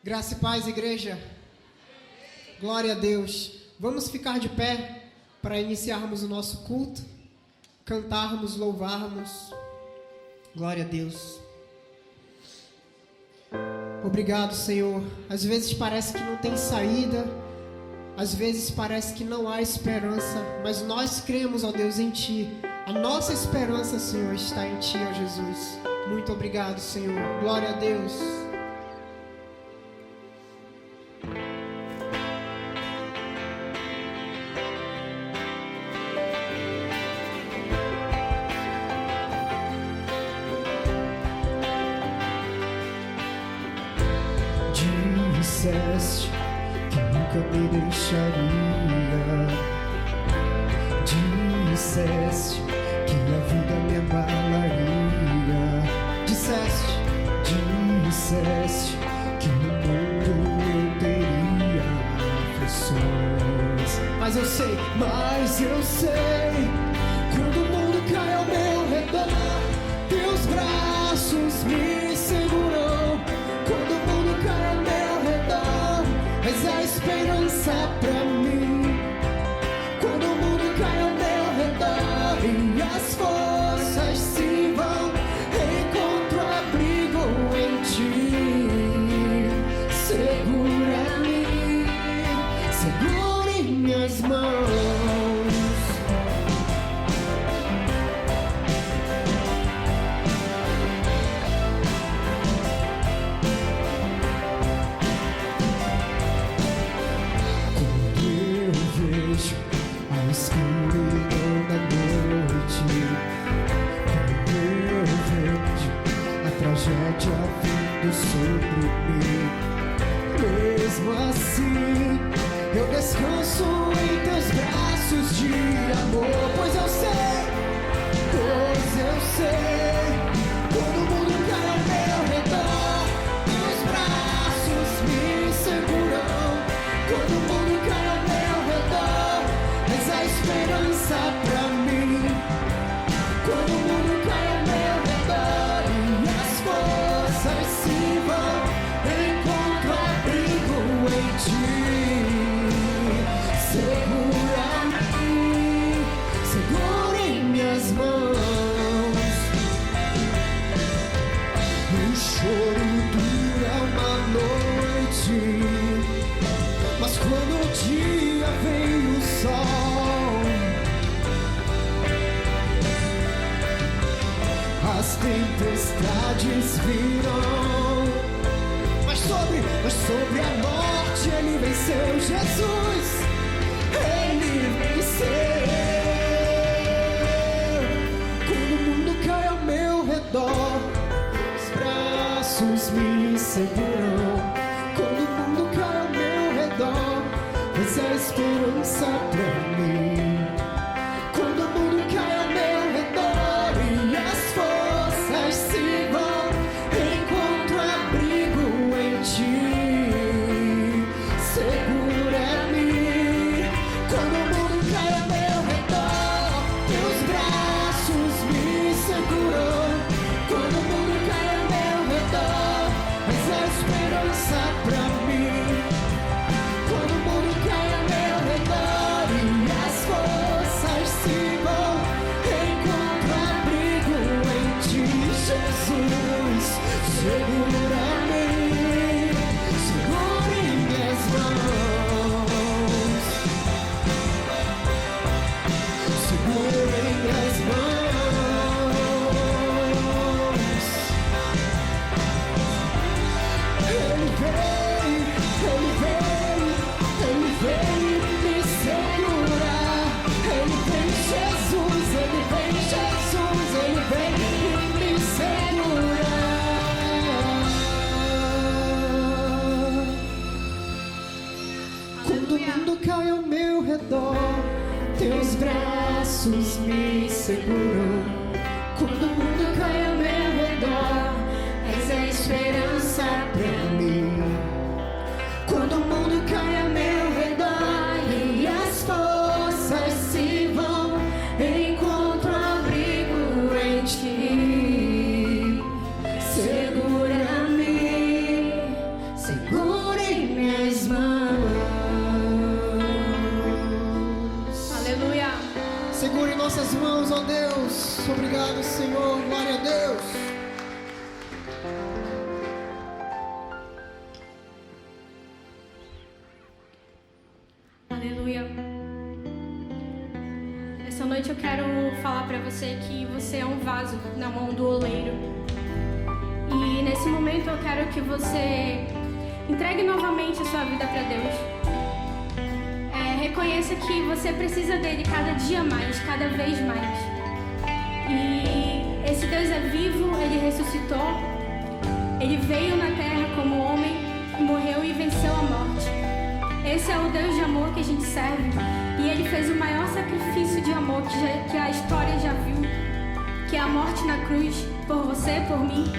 Graça e paz, igreja. Glória a Deus. Vamos ficar de pé para iniciarmos o nosso culto, cantarmos, louvarmos. Glória a Deus. Obrigado, Senhor. Às vezes parece que não tem saída, às vezes parece que não há esperança, mas nós cremos, ó Deus, em Ti. A nossa esperança, Senhor, está em Ti, ó Jesus. Muito obrigado, Senhor. Glória a Deus. Disseste que nunca me deixaria. Disseste que a vida me abalaria. Disseste que no mundo eu teria aflições. Mas eu sei, quando o mundo cai ao meu redor, teus braços me seguram. Quando o mundo cai ao meu redor, és a esperança pra mim. Quando o mundo cai ao meu redor e as forças se vão, encontro abrigo em Ti. Segura-me, segure minhas mãos. A escuridão da noite, quando eu vejo a tragédia vindo sobre mim, mesmo assim eu descanso em teus braços de amor. Pois eu sei, quando o mundo cai ao meu redor, teus braços me seguram. Quando o mundo cai ao meu redor, és a esperança pra mim. Quando o mundo cai ao meu redor e as forças se vão, encontro abrigo em Ti. Segura-me, segura em minhas mãos. O choro dura uma noite, mas quando o dia vem o sol, as tempestades virão. Mas sobre a morte Ele venceu. Jesus, Ele venceu. Quando o mundo cai ao meu redor, os braços me seguram. Quando o mundo cai ao meu redor, essa é a esperança pra mim. Quando o mundo cai ao meu redor e as forças se vão, encontro abrigo em Ti. Segura-me. Quando o mundo cai ao meu redor, teus braços me seguram. Quando o mundo cai ao meu redor, essa é a esperança pra mim. Quando o mundo cai ao meu redor e as forças se vão, encontro abrigo em Ti. Jesus, segura-me, segure minhas mãos. Segure minhas mãos. Ele veio me segurar. Ele vem, Jesus, Ele vem me segurar. Quando o mundo cai ao meu redor, teus braços me seguram. Quando o mundo cai ao meu redor, és a esperança pra mim. Quando o mundo cai ao meu redor e as forças se vão, encontro abrigo em Ti. Segura-me, segura Senhor. Glória a Deus. Aleluia. Essa noite eu quero falar pra você que você é um vaso na mão do oleiro. E nesse momento eu quero que você entregue novamente a sua vida pra Deus. Reconheça que você precisa dele cada dia mais, cada vez mais. E esse Deus é vivo, ele ressuscitou. Ele veio na terra como homem, morreu e venceu a morte. Esse é o Deus de amor que a gente serve. E ele fez o maior sacrifício de amor que a história já viu, que é a morte na cruz, por você, por mim.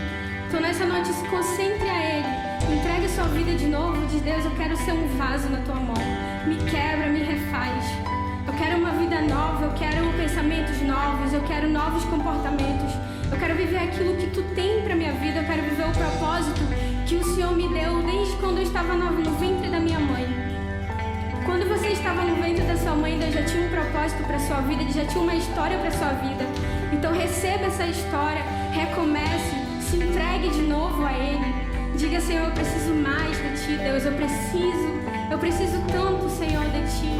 Então nessa noite se concentre a ele. Entregue a sua vida de novo. Diz: Deus, eu quero ser um vaso na tua mão. Me quebra, me refaz. Eu quero uma vida nova, eu quero pensamentos novos, eu quero novos comportamentos. Eu quero viver aquilo que tu tem pra minha vida. Eu quero viver o propósito que o Senhor me deu desde quando eu estava no ventre da minha mãe. Quando você estava no ventre da sua mãe, Deus já tinha um propósito para sua vida, Ele já tinha uma história para sua vida. Então receba essa história, recomece, se entregue de novo a Ele. Diga: Senhor, eu preciso mais de Ti, Deus, eu preciso tanto, Senhor, de Ti.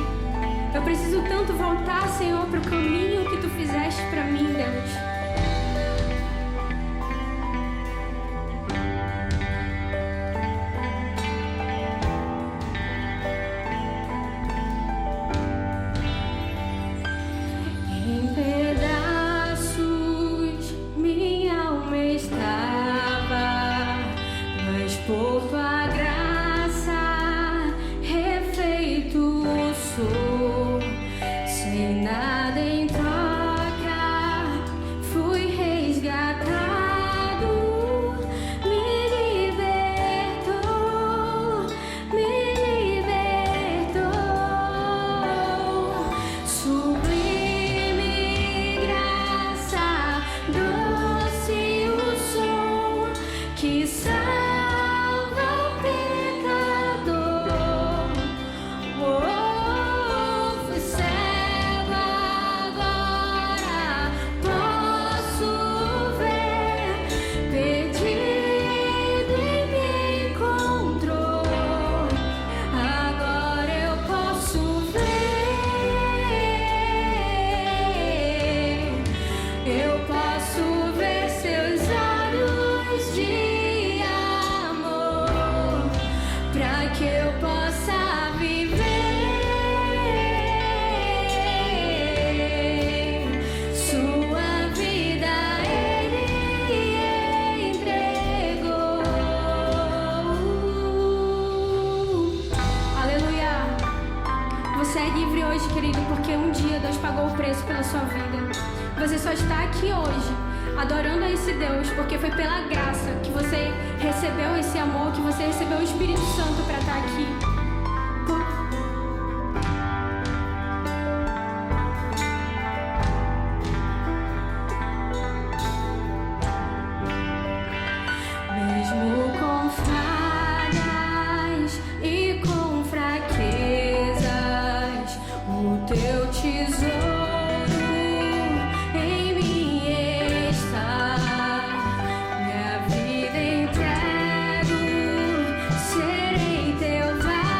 Eu preciso tanto voltar, Senhor, para o caminho que Tu fizeste para mim, Deus. Por tua graça, refeito sou, sem nada em troca, fui resgatado, me libertou, sublime graça, doce o som que sua vida. Você só está aqui hoje adorando a esse Deus porque foi pela graça que você recebeu esse amor, que você recebeu o Espírito Santo para estar aqui. Mesmo com falhas e com fraquezas, o teu tesouro serei teu vaso.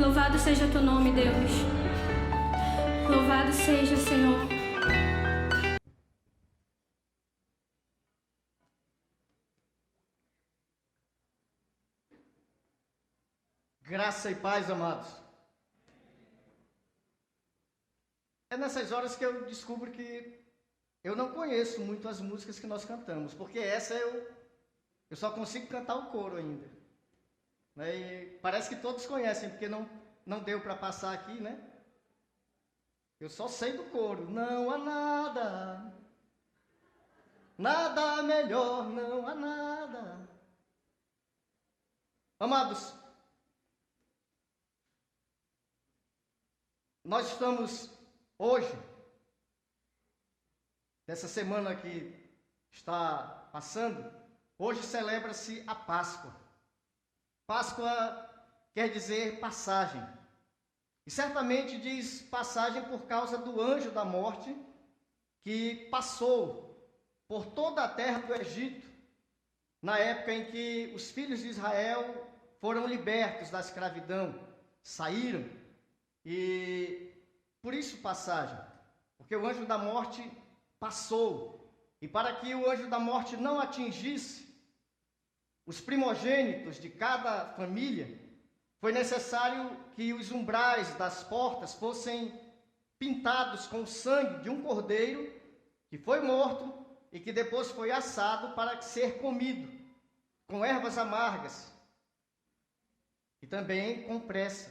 Louvado seja o teu nome, Deus. Louvado seja, Senhor. Graça e paz, amados. É nessas horas que eu descubro que eu não conheço muito as músicas que nós cantamos, porque essa eu só consigo cantar o coro ainda. Né? E parece que todos conhecem, porque não deu para passar aqui, né? Eu só sei do coro. Não há nada, nada melhor, não há nada. Amados, nós estamos hoje, nessa semana que está passando, hoje celebra-se a Páscoa. Páscoa quer dizer passagem. E certamente diz passagem por causa do anjo da morte que passou por toda a terra do Egito, na época em que os filhos de Israel foram libertos da escravidão, saíram. E por isso passagem, porque o anjo da morte passou. E para que o anjo da morte não atingisse os primogênitos de cada família, foi necessário que os umbrais das portas fossem pintados com o sangue de um cordeiro que foi morto e que depois foi assado para ser comido, com ervas amargas e também com pressa.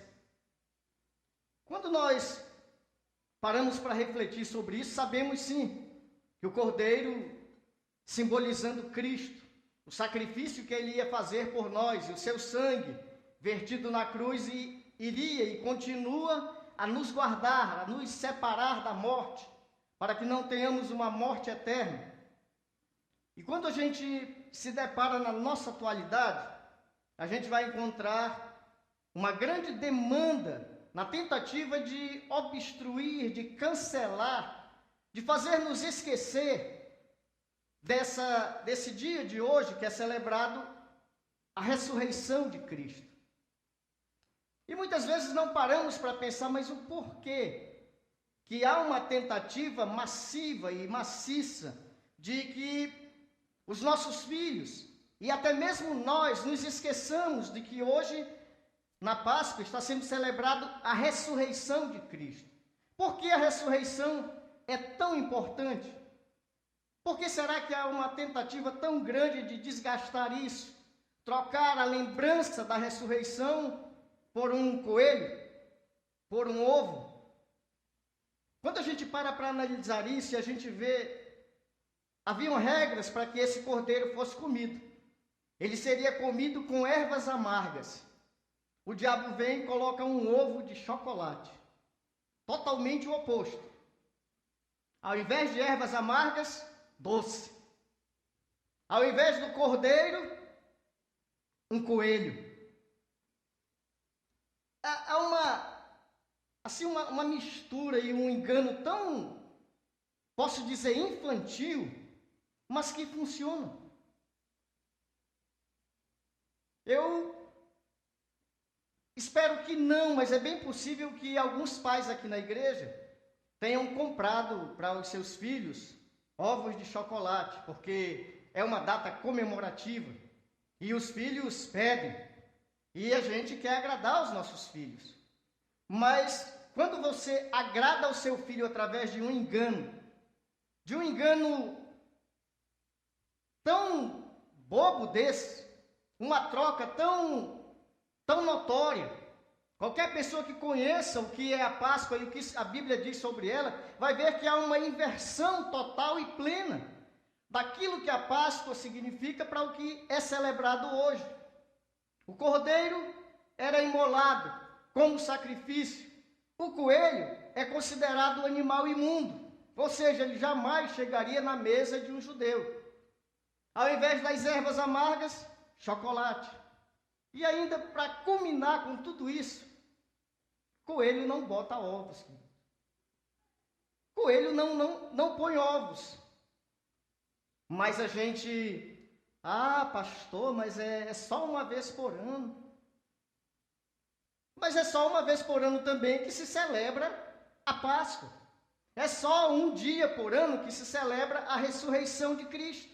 Quando nós paramos para refletir sobre isso, sabemos sim que o cordeiro, simbolizando Cristo, o sacrifício que ele ia fazer por nós, e o seu sangue vertido na cruz, iria e continua a nos guardar, a nos separar da morte, para que não tenhamos uma morte eterna. E quando a gente se depara na nossa atualidade, a gente vai encontrar uma grande demanda na tentativa de obstruir, de cancelar, de fazer nos esquecer desse dia de hoje que é celebrado a ressurreição de Cristo. E muitas vezes não paramos para pensar, mas o porquê que há uma tentativa massiva e maciça de que os nossos filhos e até mesmo nós nos esqueçamos de que hoje, na Páscoa, está sendo celebrado a ressurreição de Cristo. Por que a ressurreição é tão importante? Por que será que há uma tentativa tão grande de desgastar isso? Trocar a lembrança da ressurreição por um coelho, por um ovo? Quando a gente para analisar isso, a gente vê, haviam regras para que esse cordeiro fosse comido. Ele seria comido com ervas amargas. O diabo vem e coloca um ovo de chocolate, totalmente o oposto. Ao invés de ervas amargas, doce. Ao invés do cordeiro, um coelho. Há uma mistura e um engano tão, posso dizer, infantil, mas que funciona. Eu espero que não, mas é bem possível que alguns pais aqui na igreja tenham comprado para os seus filhos ovos de chocolate, porque é uma data comemorativa e os filhos pedem e a gente quer agradar os nossos filhos. Mas quando você agrada o seu filho através de um engano tão bobo desse, uma troca tão notória, qualquer pessoa que conheça o que é a Páscoa e o que a Bíblia diz sobre ela, vai ver que há uma inversão total e plena daquilo que a Páscoa significa para o que é celebrado hoje. O cordeiro era imolado como sacrifício. O coelho é considerado um animal imundo, ou seja, ele jamais chegaria na mesa de um judeu. Ao invés das ervas amargas, chocolate. E ainda, para culminar com tudo isso, coelho não bota ovos. Coelho não põe ovos. Mas a gente, pastor, mas é só uma vez por ano. Mas é só uma vez por ano também que se celebra a Páscoa. É só um dia por ano que se celebra a ressurreição de Cristo.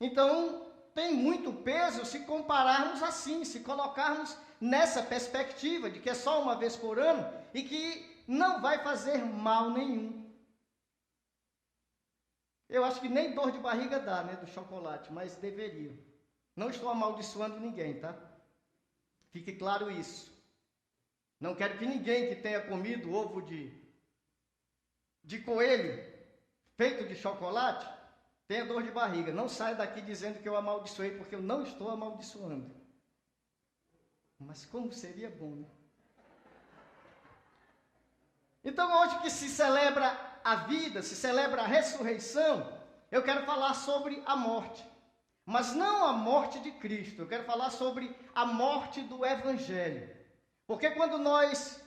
Então, tem muito peso se compararmos assim, se colocarmos nessa perspectiva de que é só uma vez por ano e que não vai fazer mal nenhum. Eu acho que nem dor de barriga dá, né, do chocolate, mas deveria. Não estou amaldiçoando ninguém, tá? Fique claro isso. Não quero que ninguém que tenha comido ovo de coelho feito de chocolate tenha dor de barriga. Não saia daqui dizendo que eu amaldiçoei, porque eu não estou amaldiçoando. Mas como seria bom, né? Então, hoje que se celebra a vida, se celebra a ressurreição, eu quero falar sobre a morte. Mas não a morte de Cristo, eu quero falar sobre a morte do Evangelho. Porque quando nós,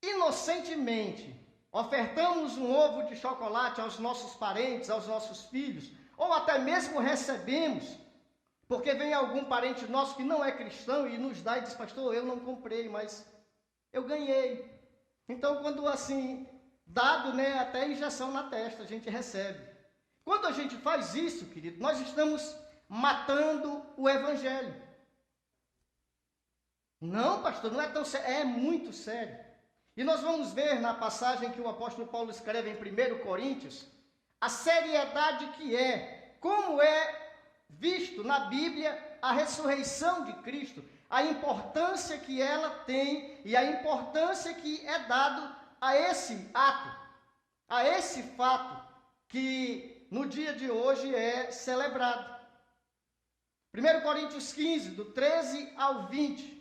inocentemente, ofertamos um ovo de chocolate aos nossos parentes, aos nossos filhos, ou até mesmo recebemos, porque vem algum parente nosso que não é cristão e nos dá e diz, pastor, eu não comprei, mas eu ganhei. Então, quando assim, dado, né, até injeção na testa, a gente recebe. Quando a gente faz isso, querido, nós estamos matando o Evangelho. Não, pastor, não é tão sério, é muito sério. E nós vamos ver na passagem que o apóstolo Paulo escreve em 1 Coríntios, a seriedade que é, como é visto na Bíblia a ressurreição de Cristo, a importância que ela tem e a importância que é dado a esse ato, a esse fato que no dia de hoje é celebrado. 1 Coríntios 15, do 13 ao 20.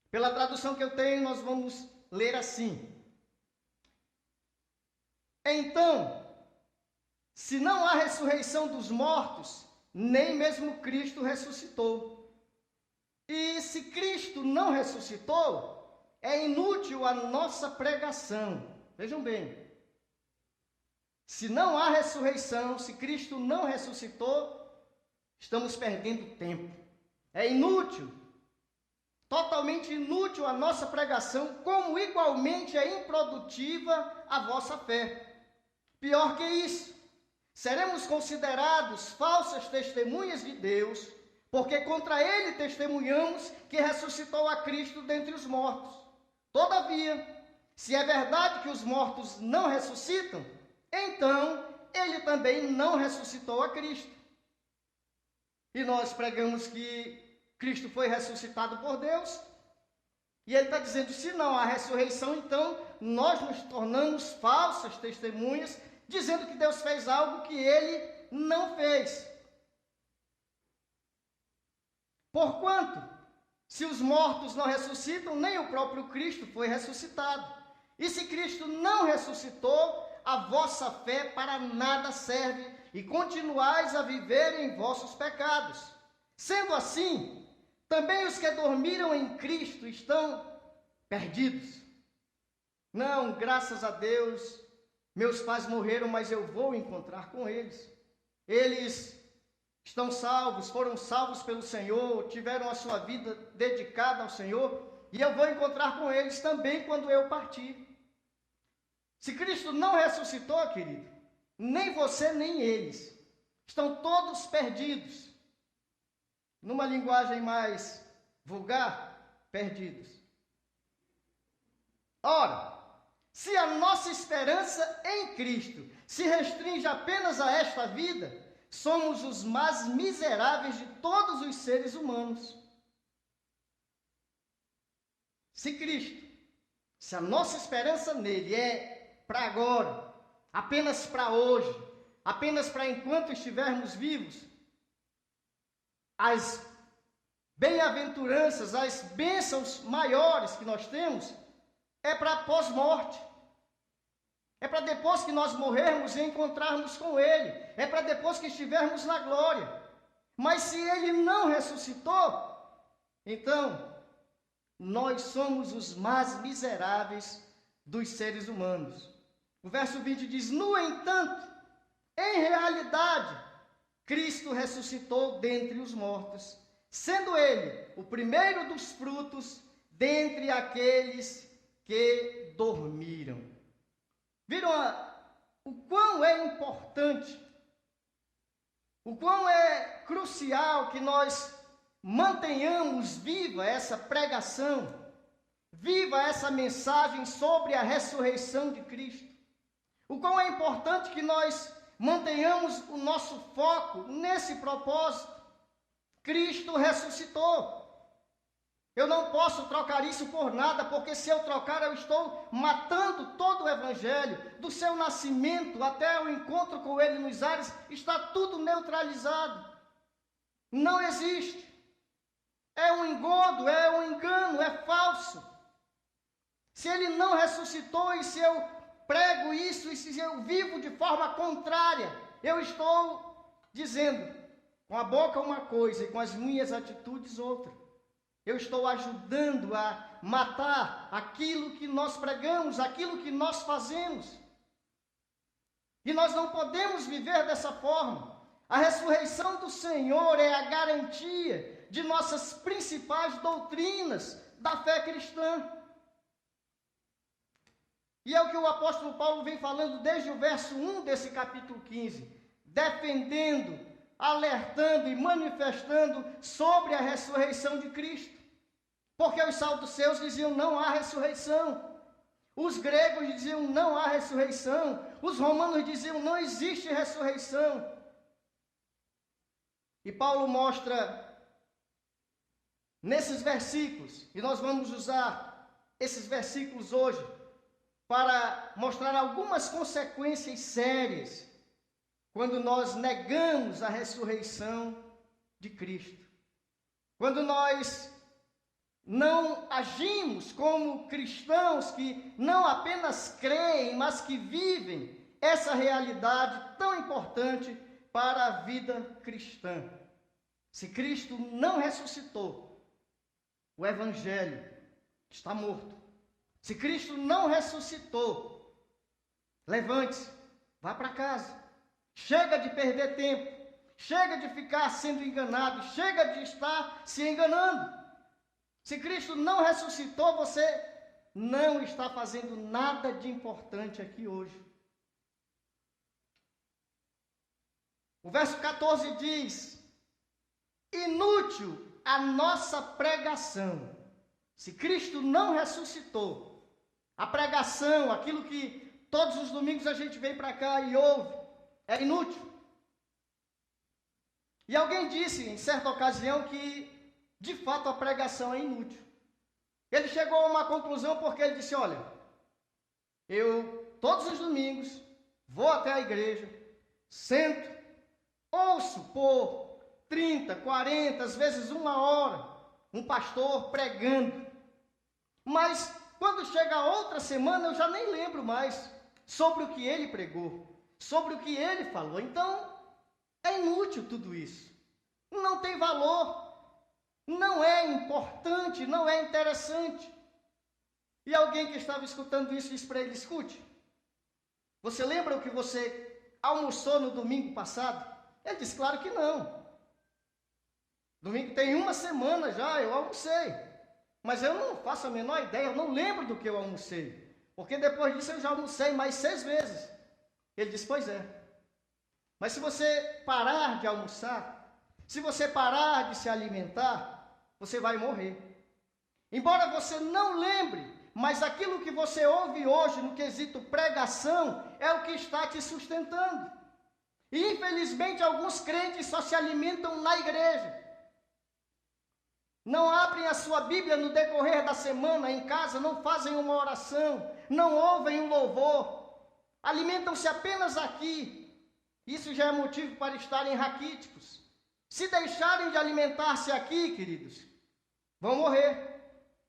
Pela tradução que eu tenho, nós vamos ler assim. Então, se não há ressurreição dos mortos, nem mesmo Cristo ressuscitou. E se Cristo não ressuscitou, é inútil a nossa pregação. Vejam bem. Se não há ressurreição, se Cristo não ressuscitou, estamos perdendo tempo. É inútil, totalmente inútil a nossa pregação, como igualmente é improdutiva a vossa fé. Pior que isso, seremos considerados falsas testemunhas de Deus, porque contra ele testemunhamos que ressuscitou a Cristo dentre os mortos. Todavia, se é verdade que os mortos não ressuscitam, então ele também não ressuscitou a Cristo. E nós pregamos que Cristo foi ressuscitado por Deus, e ele está dizendo, se não há ressurreição, então nós nos tornamos falsas testemunhas, dizendo que Deus fez algo que ele não fez. Porquanto, se os mortos não ressuscitam, nem o próprio Cristo foi ressuscitado. E se Cristo não ressuscitou, a vossa fé para nada serve, e continuais a viver em vossos pecados. Sendo assim, também os que dormiram em Cristo estão perdidos. Não, graças a Deus, meus pais morreram, mas eu vou encontrar com eles. Eles estão salvos, foram salvos pelo Senhor, tiveram a sua vida dedicada ao Senhor, e eu vou encontrar com eles também quando eu partir. Se Cristo não ressuscitou, querido, nem você nem eles, estão todos perdidos. Numa linguagem mais vulgar, perdidos. Ora, se a nossa esperança em Cristo se restringe apenas a esta vida, somos os mais miseráveis de todos os seres humanos. Se Cristo, se a nossa esperança nele é para agora, apenas para hoje, apenas para enquanto estivermos vivos, as bem-aventuranças, as bênçãos maiores que nós temos, é para pós-morte. É para depois que nós morrermos e encontrarmos com Ele. É para depois que estivermos na glória. Mas se Ele não ressuscitou, então nós somos os mais miseráveis dos seres humanos. O verso 20 diz, no entanto, em realidade, Cristo ressuscitou dentre os mortos, sendo ele o primeiro dos frutos dentre aqueles que dormiram. Viram o quão é importante, o quão é crucial que nós mantenhamos viva essa pregação, viva essa mensagem sobre a ressurreição de Cristo. O quão é importante que nós mantenhamos o nosso foco nesse propósito. Cristo ressuscitou. Eu não posso trocar isso por nada, porque se eu trocar, eu estou matando todo o Evangelho. Do seu nascimento até o encontro com ele nos ares, está tudo neutralizado. Não existe. É um engodo, é um engano, é falso. Se ele não ressuscitou e se eu prego isso e se eu vivo de forma contrária, eu estou dizendo com a boca uma coisa e com as minhas atitudes outra. Eu estou ajudando a matar aquilo que nós pregamos, aquilo que nós fazemos. E nós não podemos viver dessa forma. A ressurreição do Senhor é a garantia de nossas principais doutrinas da fé cristã. E é o que o apóstolo Paulo vem falando desde o verso 1 desse capítulo 15, defendendo, alertando e manifestando sobre a ressurreição de Cristo. Porque os saduceus diziam não há ressurreição. Os gregos diziam não há ressurreição. Os romanos diziam não existe ressurreição. E Paulo mostra nesses versículos, e nós vamos usar esses versículos hoje, para mostrar algumas consequências sérias quando nós negamos a ressurreição de Cristo. Quando nós não agimos como cristãos que não apenas creem, mas que vivem essa realidade tão importante para a vida cristã. Se Cristo não ressuscitou, o Evangelho está morto. Se Cristo não ressuscitou, levante-se, vá para casa. Chega de perder tempo, chega de ficar sendo enganado, chega de estar se enganando. Se Cristo não ressuscitou, você não está fazendo nada de importante aqui hoje. O verso 14 diz: inútil a nossa pregação. Se Cristo não ressuscitou, a pregação, aquilo que todos os domingos a gente vem para cá e ouve, é inútil. E alguém disse em certa ocasião que de fato a pregação é inútil. Ele chegou a uma conclusão porque ele disse: olha, eu todos os domingos vou até a igreja, sento, ouço por 30, 40, às vezes 1 hora, um pastor pregando. Mas quando chega a outra semana eu já nem lembro mais sobre o que ele pregou, sobre o que ele falou. Então é inútil tudo isso. Não tem valor. Não é importante, não é interessante. E alguém que estava escutando isso disse para ele: escute, você lembra o que você almoçou no domingo passado? Ele disse: claro que não. Domingo tem 1 semana já, eu almocei. Mas eu não faço a menor ideia, eu não lembro do que eu almocei. Porque depois disso eu já almocei mais 6 vezes. Ele disse: pois é. Mas se você parar de almoçar, se você parar de se alimentar, você vai morrer. Embora você não lembre, mas aquilo que você ouve hoje no quesito pregação é o que está te sustentando. E infelizmente alguns crentes só se alimentam na igreja. Não abrem a sua Bíblia no decorrer da semana em casa, não fazem uma oração, não ouvem um louvor. Alimentam-se apenas aqui. Isso já é motivo para estarem raquíticos. Se deixarem de alimentar-se aqui, queridos, vão morrer.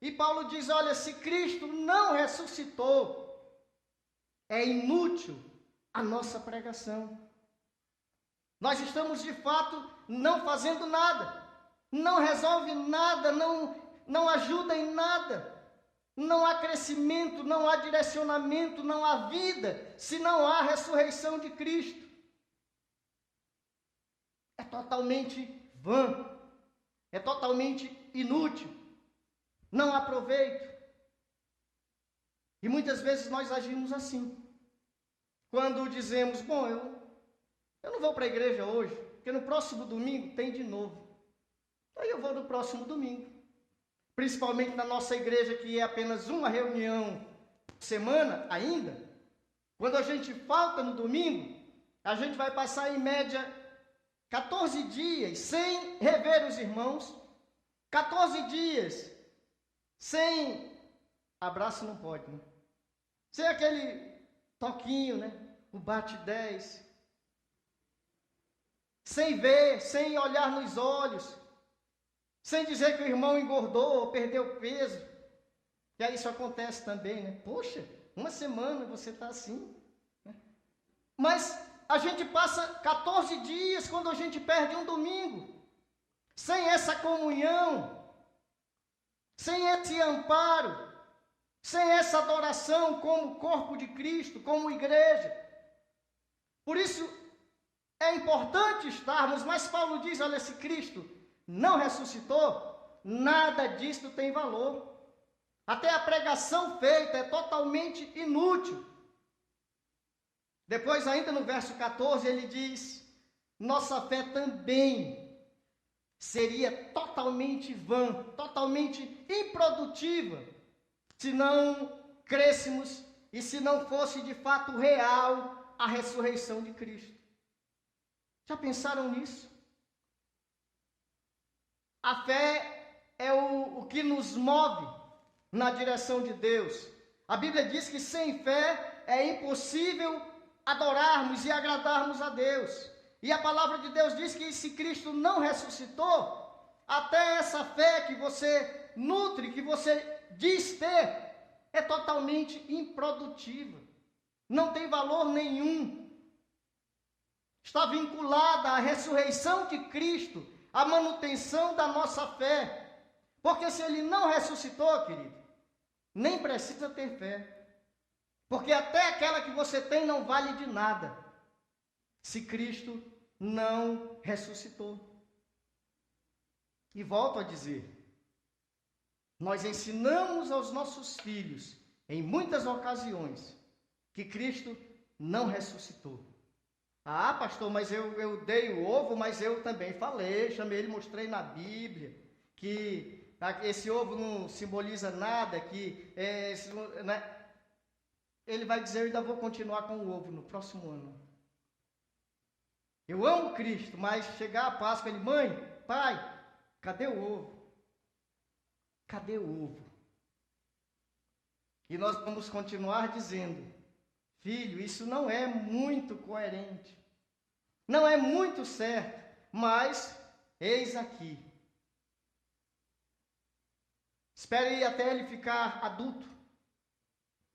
E Paulo diz: olha, se Cristo não ressuscitou, é inútil a nossa pregação. Nós estamos de fato não fazendo nada, não resolve nada, não ajuda em nada. Não há crescimento, não há direcionamento, não há vida, se não há ressurreição de Cristo. É totalmente vã, é totalmente inútil, não há proveito. E muitas vezes nós agimos assim. Quando dizemos, bom, eu não vou para a igreja hoje, porque no próximo domingo tem de novo. Aí eu vou no próximo domingo. Principalmente na nossa igreja, que é apenas uma reunião por semana ainda. Quando a gente falta no domingo, a gente vai passar em média 14 dias sem rever os irmãos. 14 dias sem abraço, não pode, né? Sem aquele toquinho, né? O bate 10. Sem ver, sem olhar nos olhos. Sem dizer que o irmão engordou ou perdeu peso. E aí isso acontece também, né? Poxa, uma semana você está assim. Né? Mas a gente passa 14 dias quando a gente perde um domingo. Sem essa comunhão. Sem esse amparo. Sem essa adoração como corpo de Cristo, como igreja. Por isso é importante estarmos, mas Paulo diz, olha, se Cristo não ressuscitou, nada disto tem valor. Até a pregação feita é totalmente inútil. Depois, ainda no verso 14, ele diz, nossa fé também seria totalmente vã, totalmente improdutiva, se não crêssemos e se não fosse de fato real a ressurreição de Cristo. Já pensaram nisso? A fé é o que nos move na direção de Deus. A Bíblia diz que sem fé é impossível adorarmos e agradarmos a Deus. E a palavra de Deus diz que se Cristo não ressuscitou, até essa fé que você nutre, que você diz ter, é totalmente improdutiva. Não tem valor nenhum. Está vinculada à ressurreição de Cristo, à manutenção da nossa fé. Porque se ele não ressuscitou, querido, nem precisa ter fé. Porque até aquela que você tem não vale de nada, se Cristo não ressuscitou. E volto a dizer, nós ensinamos aos nossos filhos, em muitas ocasiões, que Cristo não ressuscitou. Ah, pastor, mas eu dei o ovo, mas eu também falei, chamei ele, mostrei na Bíblia, que esse ovo não simboliza nada, que né? Ele vai dizer, eu ainda vou continuar com o ovo no próximo ano. Eu amo Cristo, mas chegar a Páscoa, ele, mãe, pai, cadê o ovo? Cadê o ovo? E nós vamos continuar dizendo, filho, isso não é muito coerente, não é muito certo, mas eis aqui. Espere até ele ficar adulto,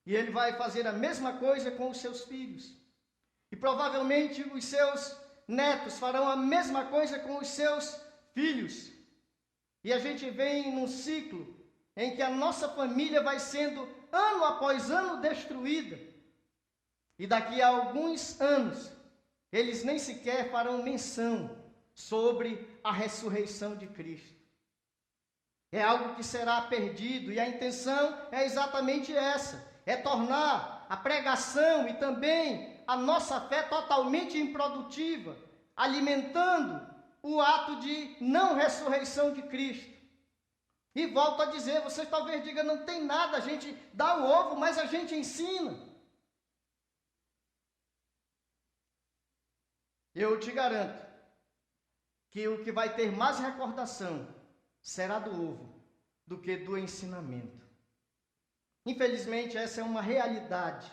e ele vai fazer a mesma coisa com os seus filhos. E provavelmente os seus netos farão a mesma coisa com os seus filhos. E a gente vem num ciclo em que a nossa família vai sendo, ano após ano, destruída. E daqui a alguns anos, eles nem sequer farão menção sobre a ressurreição de Cristo. É algo que será perdido, e a intenção é exatamente essa, é tornar a pregação e também a nossa fé totalmente improdutiva, alimentando o ato de não ressurreição de Cristo. E volto a dizer, você talvez diga, não tem nada, a gente dá o ovo, mas a gente ensina. Eu te garanto que o que vai ter mais recordação será do ovo do que do ensinamento. Infelizmente, essa é uma realidade.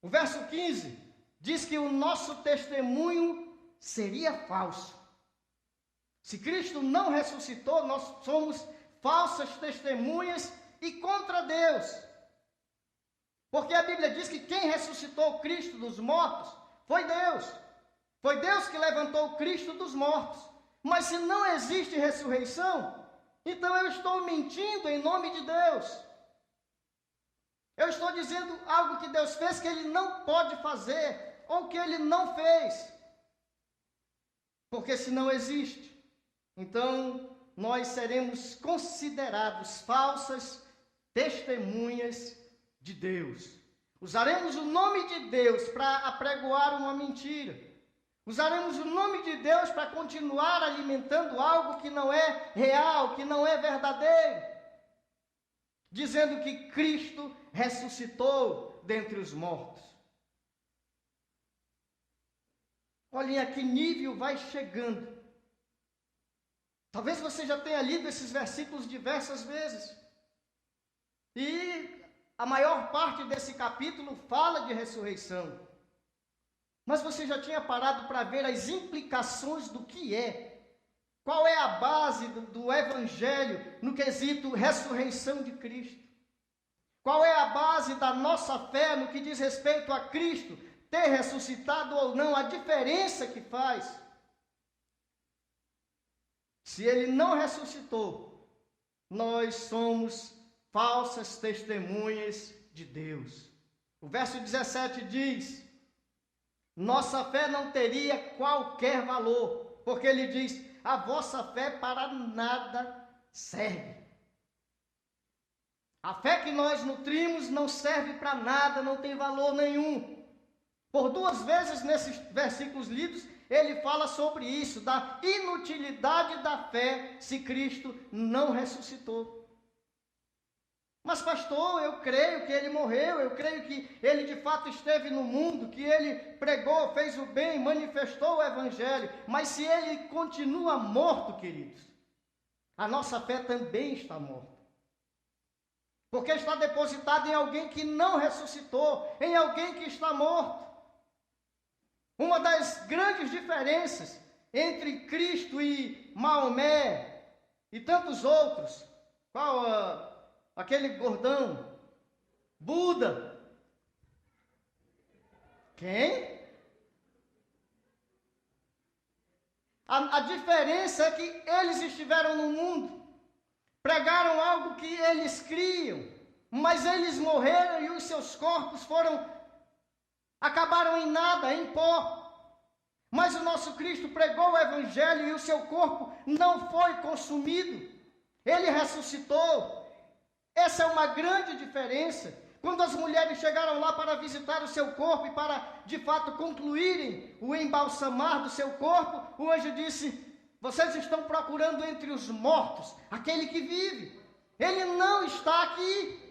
O verso 15 diz que o nosso testemunho seria falso. Se Cristo não ressuscitou, nós somos falsas testemunhas e contra Deus. Porque a Bíblia diz que quem ressuscitou Cristo dos mortos foi Deus. Foi Deus que levantou Cristo dos mortos. Mas se não existe ressurreição, então eu estou mentindo em nome de Deus. Eu estou dizendo algo que Deus fez que Ele não pode fazer, ou que Ele não fez. Porque se não existe, então nós seremos considerados falsas testemunhas de Deus. Usaremos o nome de Deus para apregoar uma mentira. Usaremos o nome de Deus para continuar alimentando algo que não é real, que não é verdadeiro. Dizendo que Cristo ressuscitou dentre os mortos. Olhem a que nível vai chegando. Talvez você já tenha lido esses versículos diversas vezes. E a maior parte desse capítulo fala de ressurreição. Mas você já tinha parado para ver as implicações do que é? Qual é a base do Evangelho no quesito ressurreição de Cristo? Qual é a base da nossa fé no que diz respeito a Cristo ter ressuscitado ou não? A diferença que faz. Se Ele não ressuscitou, nós somos falsas testemunhas de Deus. O verso 17 diz: nossa fé não teria qualquer valor, porque ele diz: a vossa fé para nada serve. A fé que nós nutrimos não serve para nada, não tem valor nenhum. Por 2 vezes nesses versículos lidos, ele fala sobre isso, da inutilidade da fé se Cristo não ressuscitou. Mas pastor, eu creio que ele morreu, eu creio que ele de fato esteve no mundo, que ele pregou, fez o bem, manifestou o evangelho. Mas se ele continua morto, queridos, a nossa fé também está morta. Porque está depositada em alguém que não ressuscitou, em alguém que está morto. Uma das grandes diferenças entre Cristo e Maomé e tantos outros, aquele gordão, Buda. Quem? A diferença é que eles estiveram no mundo, pregaram algo que eles criam, mas eles morreram e os seus corpos acabaram em nada, em pó. Mas o nosso Cristo pregou o evangelho e o seu corpo não foi consumido. Ele ressuscitou. Essa é uma grande diferença. Quando as mulheres chegaram lá para visitar o seu corpo e para, de fato, concluírem o embalsamar do seu corpo, o anjo disse: vocês estão procurando entre os mortos aquele que vive. Ele não está aqui.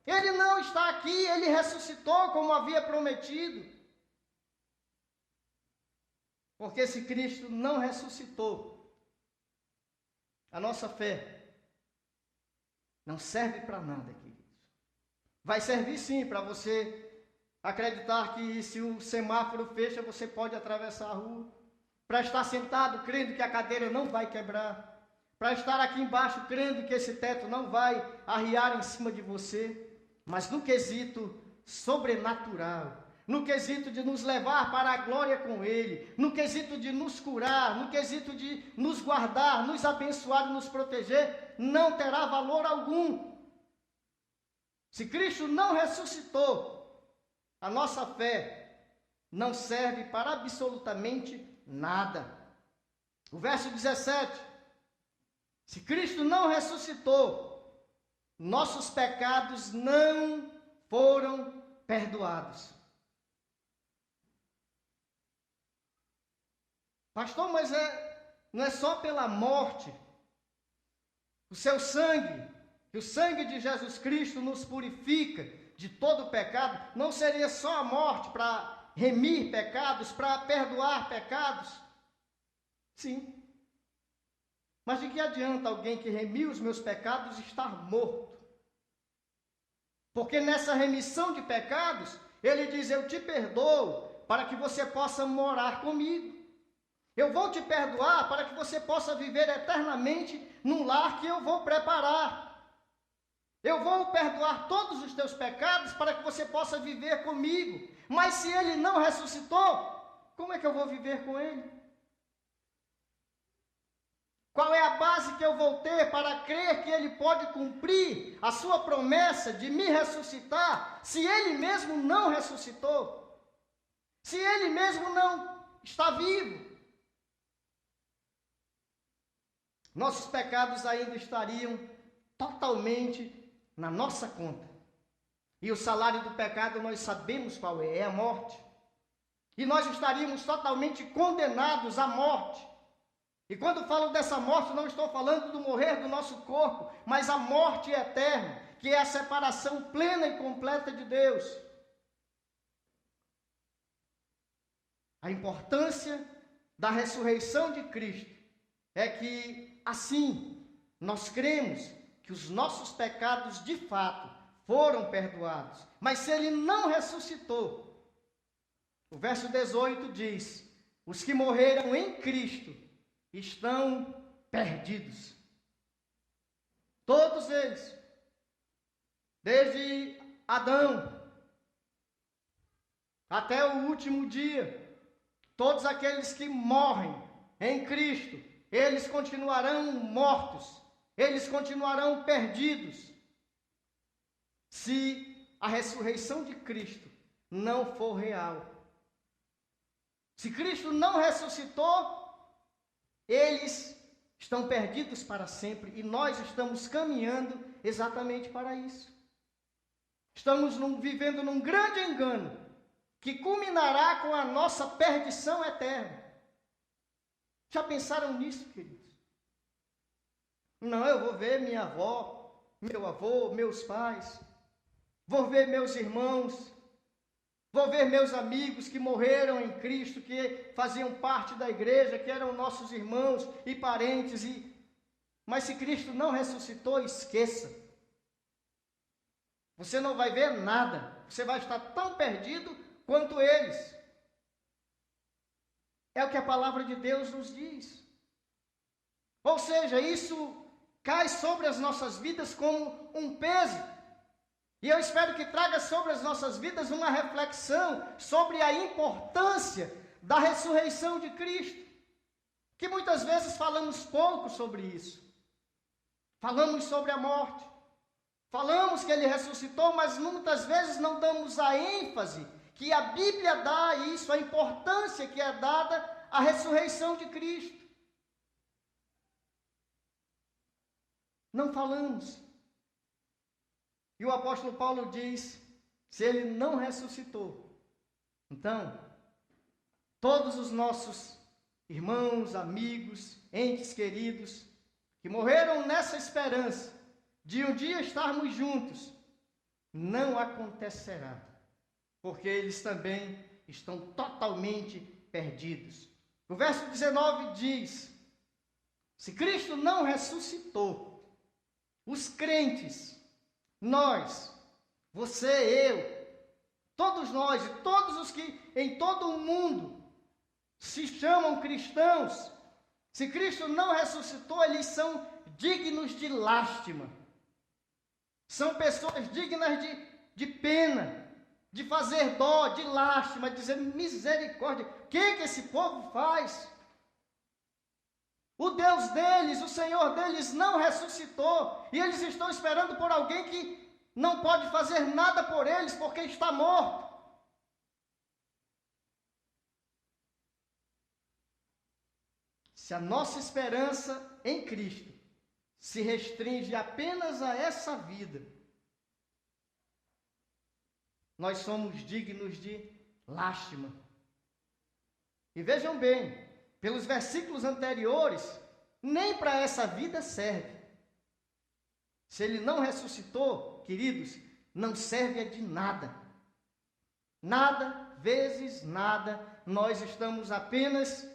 Ele não está aqui, ele ressuscitou como havia prometido. Porque se Cristo não ressuscitou, a nossa fé não serve para nada, queridos. Vai servir sim para você acreditar que se o semáforo fecha, você pode atravessar a rua. Para estar sentado crendo que a cadeira não vai quebrar. Para estar aqui embaixo crendo que esse teto não vai arriar em cima de você. Mas no quesito sobrenatural, no quesito de nos levar para a glória com Ele, no quesito de nos curar, no quesito de nos guardar, nos abençoar e nos proteger, não terá valor algum. Se Cristo não ressuscitou, a nossa fé não serve para absolutamente nada. O verso 17: se Cristo não ressuscitou, nossos pecados não foram perdoados. Pastor, mas não é só pela morte. O seu sangue, que o sangue de Jesus Cristo nos purifica de todo pecado. Não seria só a morte para remir pecados, para perdoar pecados? Sim. Mas de que adianta alguém que remiu os meus pecados estar morto? Porque nessa remissão de pecados, ele diz: eu te perdoo para que você possa morar comigo. Eu vou te perdoar para que você possa viver eternamente num lar que eu vou preparar. Eu vou perdoar todos os teus pecados para que você possa viver comigo. Mas se ele não ressuscitou, como é que eu vou viver com ele? Qual é a base que eu vou ter para crer que ele pode cumprir a sua promessa de me ressuscitar, se ele mesmo não ressuscitou? Se ele mesmo não está vivo? nossos pecados ainda estariam totalmente na nossa conta. E o salário do pecado nós sabemos qual é a morte. E nós estaríamos totalmente condenados à morte. E quando falo dessa morte, não estou falando do morrer do nosso corpo, mas a morte eterna, que é a separação plena e completa de Deus. A importância da ressurreição de Cristo é que, assim, nós cremos que os nossos pecados de fato foram perdoados. Mas se ele não ressuscitou, o verso 18 diz: os que morreram em Cristo estão perdidos. Todos eles, desde Adão até o último dia, todos aqueles que morrem em Cristo, eles continuarão mortos, eles continuarão perdidos, se a ressurreição de Cristo não for real. Se Cristo não ressuscitou, eles estão perdidos para sempre e nós estamos caminhando exatamente para isso. Estamos vivendo num grande engano que culminará com a nossa perdição eterna. Já pensaram nisso, queridos? Não, eu vou ver minha avó, meu avô, meus pais, vou ver meus irmãos, vou ver meus amigos que morreram em Cristo, que faziam parte da igreja, que eram nossos irmãos e parentes. Mas se Cristo não ressuscitou, esqueça. Você não vai ver nada. Você vai estar tão perdido quanto eles. É o que a palavra de Deus nos diz. Ou seja, isso cai sobre as nossas vidas como um peso. E eu espero que traga sobre as nossas vidas uma reflexão sobre a importância da ressurreição de Cristo. Que muitas vezes falamos pouco sobre isso. Falamos sobre a morte. Falamos que ele ressuscitou, mas muitas vezes não damos a ênfase que a Bíblia dá a isso, a importância que é dada à ressurreição de Cristo. Não falamos. E o apóstolo Paulo diz, se ele não ressuscitou, então, todos os nossos irmãos, amigos, entes queridos, que morreram nessa esperança de um dia estarmos juntos, não acontecerá, porque eles também estão totalmente perdidos. O verso 19 diz, se Cristo não ressuscitou, os crentes, nós, você, eu, todos nós e todos os que em todo o mundo se chamam cristãos, se Cristo não ressuscitou, eles são dignos de lástima. São pessoas dignas de pena, de fazer dó, de lástima, de dizer misericórdia. O que esse povo faz? O Deus deles, o Senhor deles não ressuscitou. E eles estão esperando por alguém que não pode fazer nada por eles porque está morto. Se a nossa esperança em Cristo se restringe apenas a essa vida, nós somos dignos de lástima. E vejam bem, pelos versículos anteriores, nem para essa vida serve. Se ele não ressuscitou, queridos, não serve de nada. Nada vezes nada, nós estamos apenas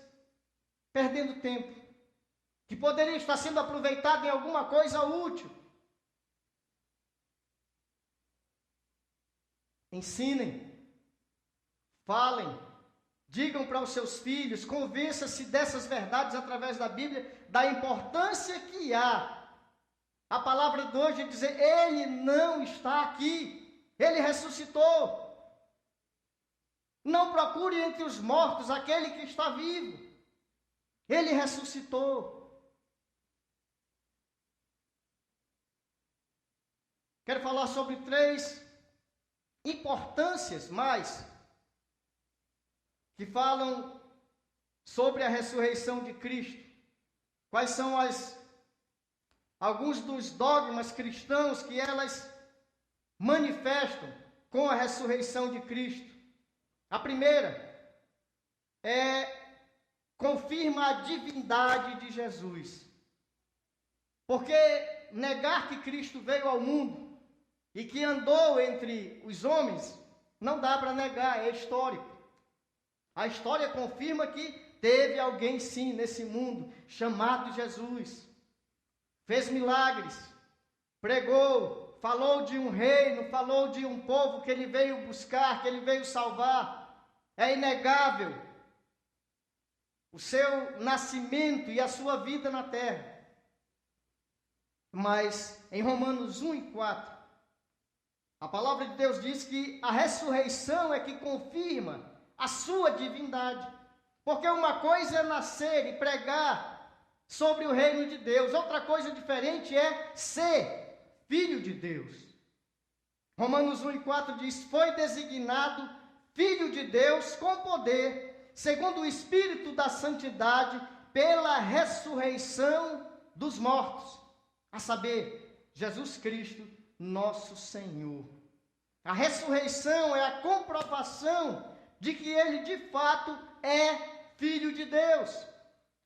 perdendo tempo, que poderia estar sendo aproveitado em alguma coisa útil. Ensinem, falem, digam para os seus filhos, convença-se dessas verdades através da Bíblia, da importância que há. A palavra de hoje é dizer, ele não está aqui, ele ressuscitou. Não procure entre os mortos aquele que está vivo, ele ressuscitou. Quero falar sobre 3 importâncias mais que falam sobre a ressurreição de Cristo. Quais são as alguns dos dogmas cristãos que elas manifestam com a ressurreição de Cristo. A primeira confirma a divindade de Jesus. Porque negar que Cristo veio ao mundo e que andou entre os homens, não dá para negar, é histórico. A história confirma que teve alguém sim nesse mundo, chamado Jesus. Fez milagres, pregou, falou de um reino, falou de um povo que ele veio buscar, que ele veio salvar. É inegável o seu nascimento e a sua vida na terra. Mas em Romanos 1 e 4, a palavra de Deus diz que a ressurreição é que confirma a sua divindade. Porque uma coisa é nascer e pregar sobre o reino de Deus, outra coisa diferente é ser filho de Deus. Romanos 1 e 4 diz: foi designado filho de Deus com poder, segundo o Espírito da Santidade, pela ressurreição dos mortos, a saber, Jesus Cristo, nosso Senhor. A ressurreição é a comprovação de que ele de fato é filho de Deus,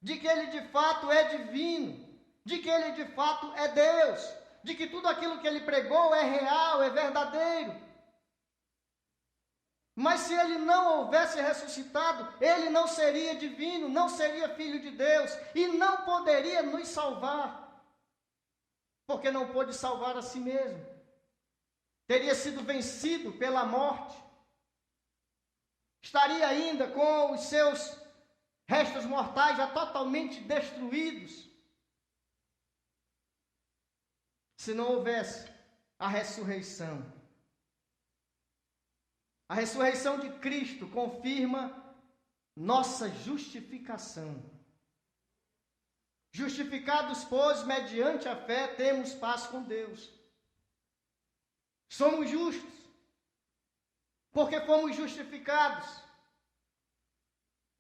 de que ele de fato é divino, de que ele de fato é Deus, de que tudo aquilo que ele pregou é real, é verdadeiro. Mas se ele não houvesse ressuscitado, ele não seria divino, não seria filho de Deus e não poderia nos salvar, porque não pôde salvar a si mesmo. Teria sido vencido pela morte. Estaria ainda com os seus restos mortais já totalmente destruídos, se não houvesse a ressurreição. A ressurreição de Cristo confirma nossa justificação. Justificados, pois, mediante a fé, temos paz com Deus. Somos justos, porque fomos justificados.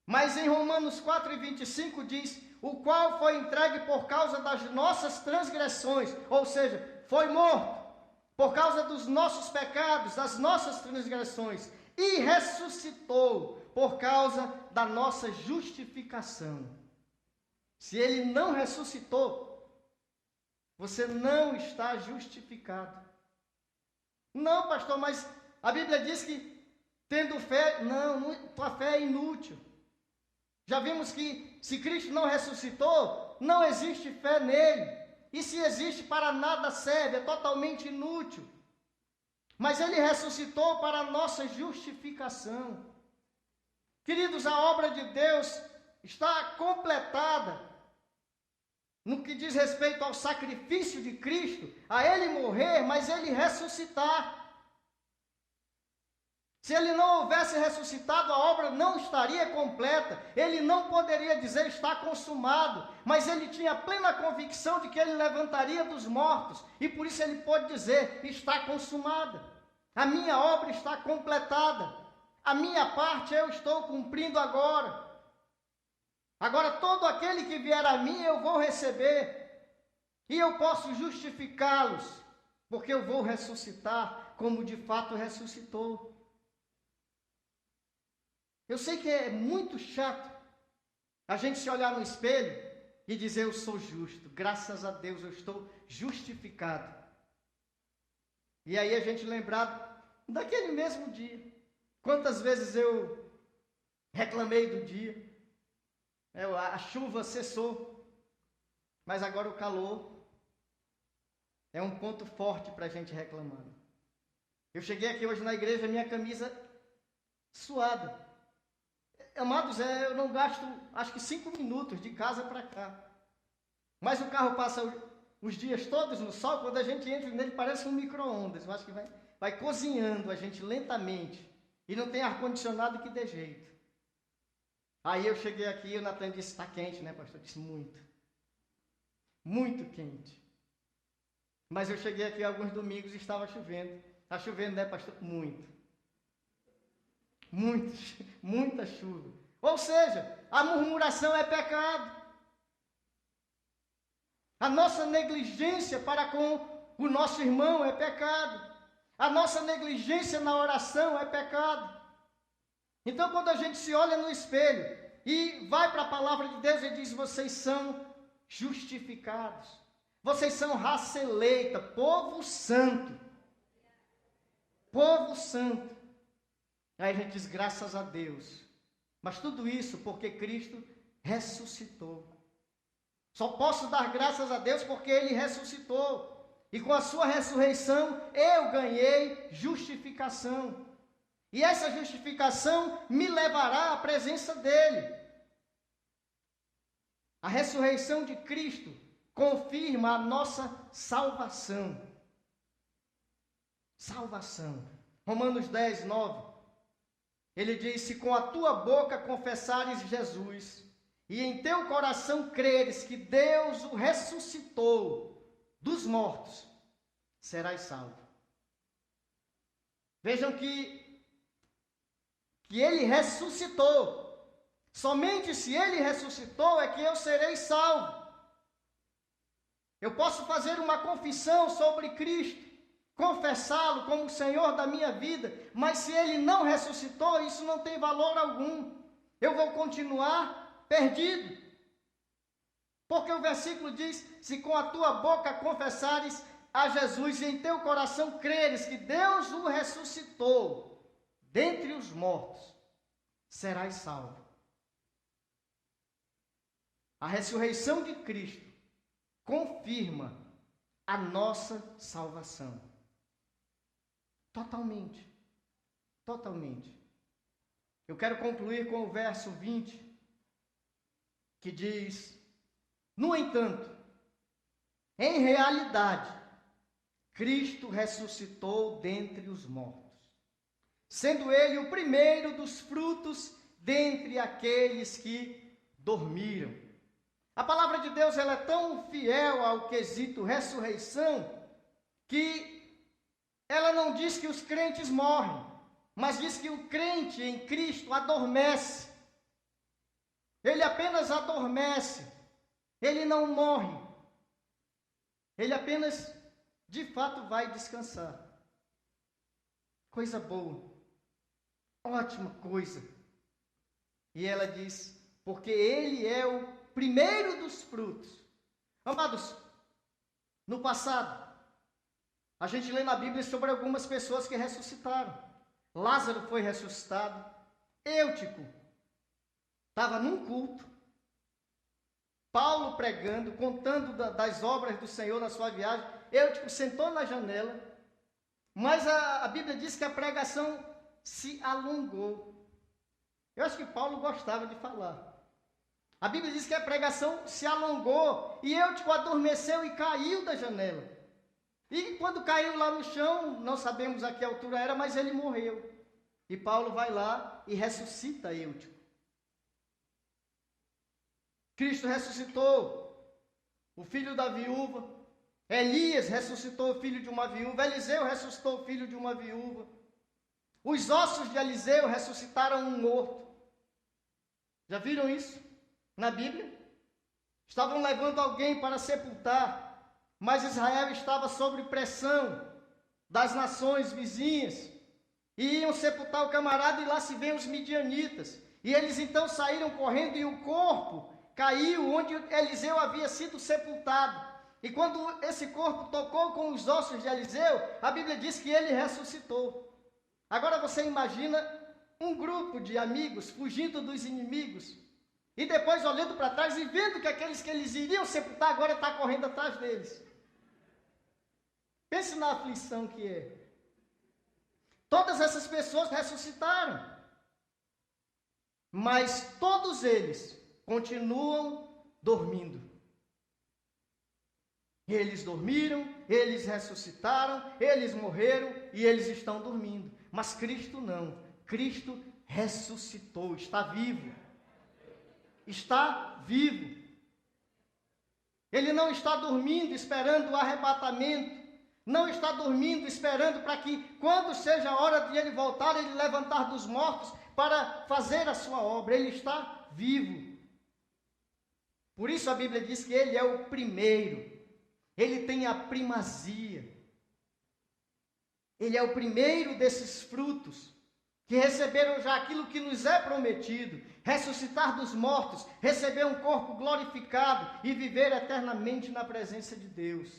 Mas em Romanos 4 e 25 diz: o qual foi entregue por causa das nossas transgressões, ou seja, foi morto por causa dos nossos pecados, das nossas transgressões, e ressuscitou por causa da nossa justificação. Se ele não ressuscitou, você não está justificado. Não, pastor, mas a Bíblia diz que tendo fé, não, tua fé é inútil. Já vimos que se Cristo não ressuscitou, não existe fé nele. E se existe, para nada serve, é totalmente inútil. Mas ele ressuscitou para a nossa justificação. Queridos, a obra de Deus está completada no que diz respeito ao sacrifício de Cristo, a ele morrer, mas ele ressuscitar. Se ele não houvesse ressuscitado, a obra não estaria completa. Ele não poderia dizer está consumado, mas ele tinha plena convicção de que ele levantaria dos mortos, e por isso ele pôde dizer está consumada. A minha obra está completada. A minha parte eu estou cumprindo agora. Agora todo aquele que vier a mim eu vou receber, e eu posso justificá-los, porque eu vou ressuscitar como de fato ressuscitou. Eu sei que é muito chato a gente se olhar no espelho e dizer eu sou justo, graças a Deus eu estou justificado. E aí a gente lembrar daquele mesmo dia. Quantas vezes eu reclamei do dia, a chuva cessou, mas agora o calor é um ponto forte para a gente reclamar. Eu cheguei aqui hoje na igreja, minha camisa suada. Amados, eu não gasto, acho que 5 minutos de casa para cá. Mas o carro passa os dias todos no sol, quando a gente entra nele parece um micro-ondas. Eu acho que vai cozinhando a gente lentamente. E não tem ar-condicionado que dê jeito. Aí eu cheguei aqui e o Natan disse, está quente, né, pastor? Eu disse, muito. Muito quente. Mas eu cheguei aqui alguns domingos e estava chovendo. Está chovendo, né, pastor? Muito. Muita chuva. Ou seja, a murmuração é pecado. A nossa negligência para com o nosso irmão é pecado. A nossa negligência na oração é pecado. Então, quando a gente se olha no espelho e vai para a palavra de Deus e diz: vocês são justificados, vocês são raça eleita, povo santo. Povo santo. Aí a gente diz: graças a Deus. Mas tudo isso porque Cristo ressuscitou. Só posso dar graças a Deus porque Ele ressuscitou. E com a sua ressurreição eu ganhei justificação. E essa justificação me levará à presença dEle. A ressurreição de Cristo confirma a nossa salvação. Salvação. Romanos 10, 9. Ele diz: se com a tua boca confessares Jesus, e em teu coração creres que Deus o ressuscitou dos mortos, serás salvo. Vejam que Ele ressuscitou. Somente se Ele ressuscitou é que eu serei salvo. Eu posso fazer uma confissão sobre Cristo, confessá-lo como o Senhor da minha vida, mas se Ele não ressuscitou, isso não tem valor algum. Eu vou continuar perdido. Porque o versículo diz: se com a tua boca confessares a Jesus e em teu coração creres que Deus o ressuscitou dentre os mortos, serás salvo. A ressurreição de Cristo confirma a nossa salvação. Totalmente. Totalmente. Eu quero concluir com o verso 20, que diz: no entanto, em realidade, Cristo ressuscitou dentre os mortos, sendo Ele o primeiro dos frutos dentre aqueles que dormiram. A palavra de Deus, ela é tão fiel ao quesito ressurreição, que ela não diz que os crentes morrem, mas diz que o crente em Cristo adormece. Ele apenas adormece, ele não morre. Ele apenas, de fato, vai descansar. Coisa boa, ótima coisa. E ela diz: porque Ele é o primeiro dos frutos. Amados, no passado, a gente lê na Bíblia sobre algumas pessoas que ressuscitaram. Lázaro foi ressuscitado. Eutico estava num culto, Paulo pregando, contando das obras do Senhor na sua viagem. Eutico sentou na janela, mas a Bíblia diz que a pregação se alongou. Eu acho que Paulo gostava de falar. A Bíblia diz que a pregação se alongou e Eutico adormeceu e caiu da janela. E quando caiu lá no chão, não sabemos a que altura era, mas ele morreu. E Paulo vai lá e ressuscita Eutico. Cristo ressuscitou o filho da viúva. Elias ressuscitou o filho de uma viúva. Eliseu ressuscitou o filho de uma viúva. Os ossos de Eliseu ressuscitaram um morto. Já viram isso na Bíblia? Estavam levando alguém para sepultar, mas Israel estava sob pressão das nações vizinhas. E iam sepultar o camarada e lá se vêem os midianitas. E eles então saíram correndo e o corpo caiu onde Eliseu havia sido sepultado. E quando esse corpo tocou com os ossos de Eliseu, a Bíblia diz que ele ressuscitou. Agora você imagina um grupo de amigos fugindo dos inimigos e depois olhando para trás e vendo que aqueles que eles iriam sepultar agora estão correndo atrás deles. Pense na aflição que é. Todas essas pessoas ressuscitaram, mas todos eles continuam dormindo. Eles dormiram, eles ressuscitaram, eles morreram e eles estão dormindo. Mas Cristo não. Cristo ressuscitou, está vivo. Está vivo. Ele não está dormindo esperando o arrebatamento. Não está dormindo esperando para que, quando seja a hora de ele voltar, ele levantar dos mortos para fazer a sua obra. Ele está vivo. Por isso a Bíblia diz que ele é o primeiro, ele tem a primazia. Ele é o primeiro desses frutos que receberam já aquilo que nos é prometido, ressuscitar dos mortos, receber um corpo glorificado e viver eternamente na presença de Deus.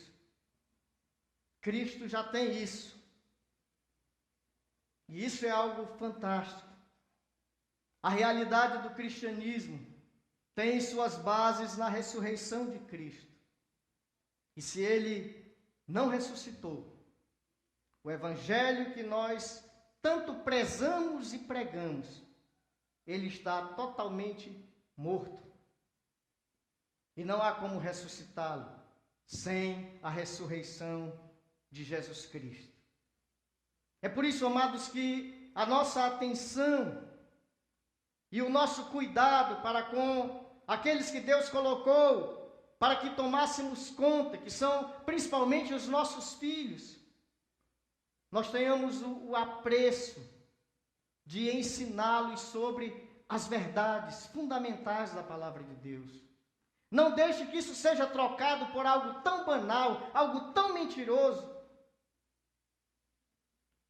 Cristo já tem isso. E isso é algo fantástico. A realidade do cristianismo tem suas bases na ressurreição de Cristo. E se ele não ressuscitou, o evangelho que nós tanto prezamos e pregamos, ele está totalmente morto. E não há como ressuscitá-lo sem a ressurreição de Jesus Cristo. É por isso, amados, que a nossa atenção e o nosso cuidado para com aqueles que Deus colocou para que tomássemos conta, que são principalmente os nossos filhos, nós tenhamos o apreço de ensiná-los sobre as verdades fundamentais da palavra de Deus. Não deixe que isso seja trocado por algo tão banal, algo tão mentiroso.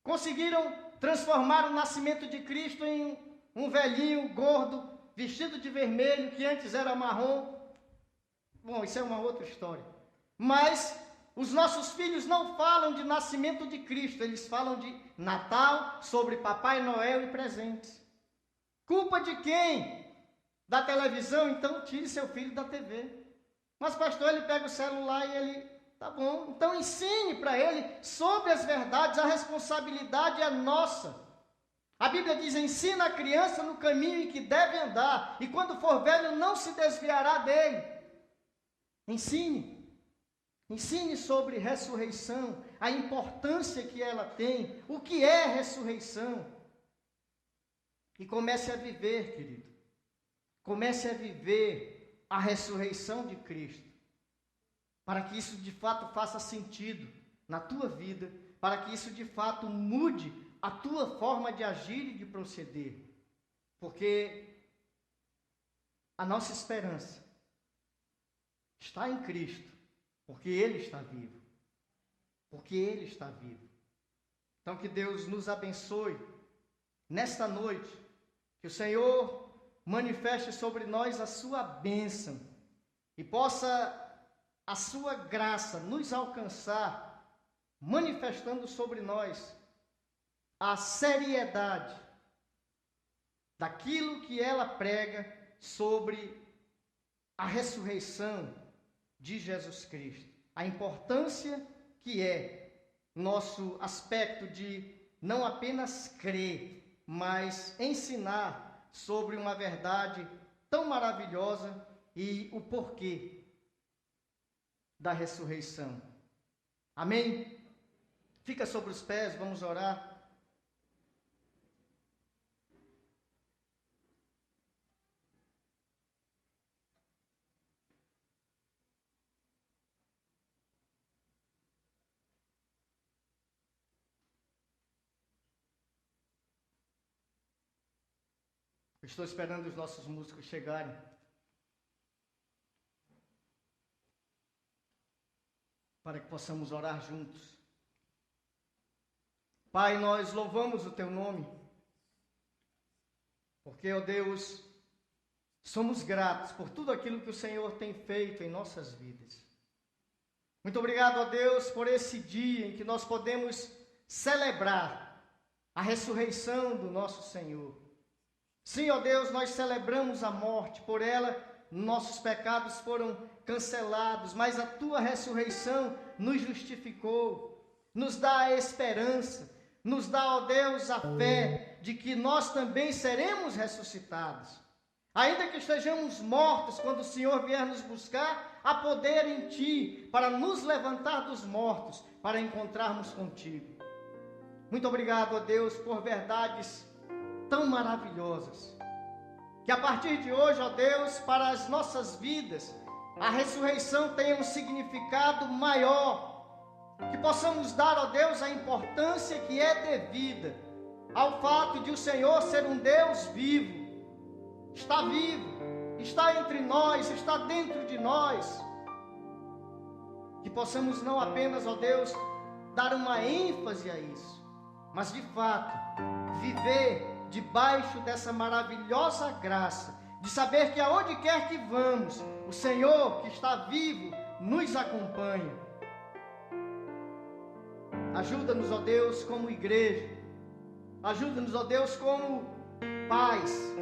Conseguiram transformar o nascimento de Cristo em um velhinho gordo, vestido de vermelho, que antes era marrom. Bom, isso é uma outra história. Mas os nossos filhos não falam de nascimento de Cristo, eles falam de Natal, sobre Papai Noel e presentes. Culpa de quem? Da televisão? Então tire seu filho da TV. Mas pastor, ele pega o celular e ele... Tá bom, então ensine para ele sobre as verdades, a responsabilidade é nossa. A Bíblia diz, ensina a criança no caminho em que deve andar, e quando for velho não se desviará dele. Ensine sobre ressurreição, a importância que ela tem, o que é ressurreição. E comece a viver, querido. Comece a viver a ressurreição de Cristo. Para que isso de fato faça sentido na tua vida, para que isso de fato mude a tua forma de agir e de proceder. Porque a nossa esperança está em Cristo, porque Ele está vivo. Porque Ele está vivo. Então que Deus nos abençoe nesta noite, que o Senhor manifeste sobre nós a sua bênção e possa a sua graça nos alcançar, manifestando sobre nós a seriedade daquilo que ela prega sobre a ressurreição de Jesus Cristo. A importância que é nosso aspecto de não apenas crer, mas ensinar sobre uma verdade tão maravilhosa e o porquê da ressurreição. Amém? Fica sobre os pés, vamos orar. Estou esperando os nossos músicos chegarem. Para que possamos orar juntos. Pai, nós louvamos o Teu nome, porque, ó Deus, somos gratos por tudo aquilo que o Senhor tem feito em nossas vidas. Muito obrigado, ó Deus, por esse dia em que nós podemos celebrar a ressurreição do nosso Senhor. Sim, ó Deus, nós celebramos a morte, por ela nossos pecados foram cancelados, mas a tua ressurreição nos justificou, nos dá a esperança, nos dá, ó Deus, a fé de que nós também seremos ressuscitados. Ainda que estejamos mortos, quando o Senhor vier nos buscar, há poder em ti para nos levantar dos mortos, para encontrarmos contigo. Muito obrigado, ó Deus, por verdades tão maravilhosas. Que a partir de hoje, ó Deus, para as nossas vidas, a ressurreição tenha um significado maior. Que possamos dar, ó Deus, a importância que é devida ao fato de o Senhor ser um Deus vivo. Está vivo está entre nós, está dentro de nós. Que possamos não apenas, ó Deus, dar uma ênfase a isso, mas de fato viver debaixo dessa maravilhosa graça, de saber que aonde quer que vamos, o Senhor que está vivo nos acompanha. Ajuda-nos, ó Deus, como igreja, ajuda-nos, ó Deus, como pais,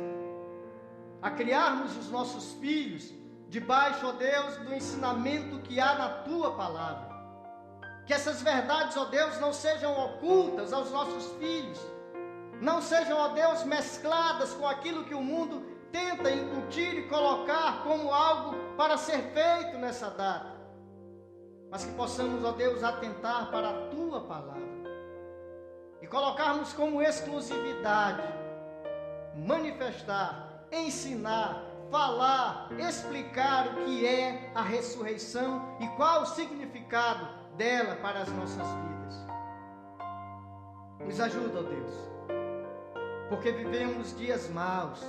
a criarmos os nossos filhos debaixo, ó Deus, do ensinamento que há na Tua Palavra. Que essas verdades, ó Deus, não sejam ocultas aos nossos filhos, não sejam, ó Deus, mescladas com aquilo que o mundo tenta incutir e colocar como algo para ser feito nessa data, mas que possamos, ó Deus, atentar para a Tua Palavra e colocarmos como exclusividade, manifestar, ensinar, falar, explicar o que é a ressurreição e qual o significado dela para as nossas vidas. Nos ajuda, ó Deus, porque vivemos dias maus.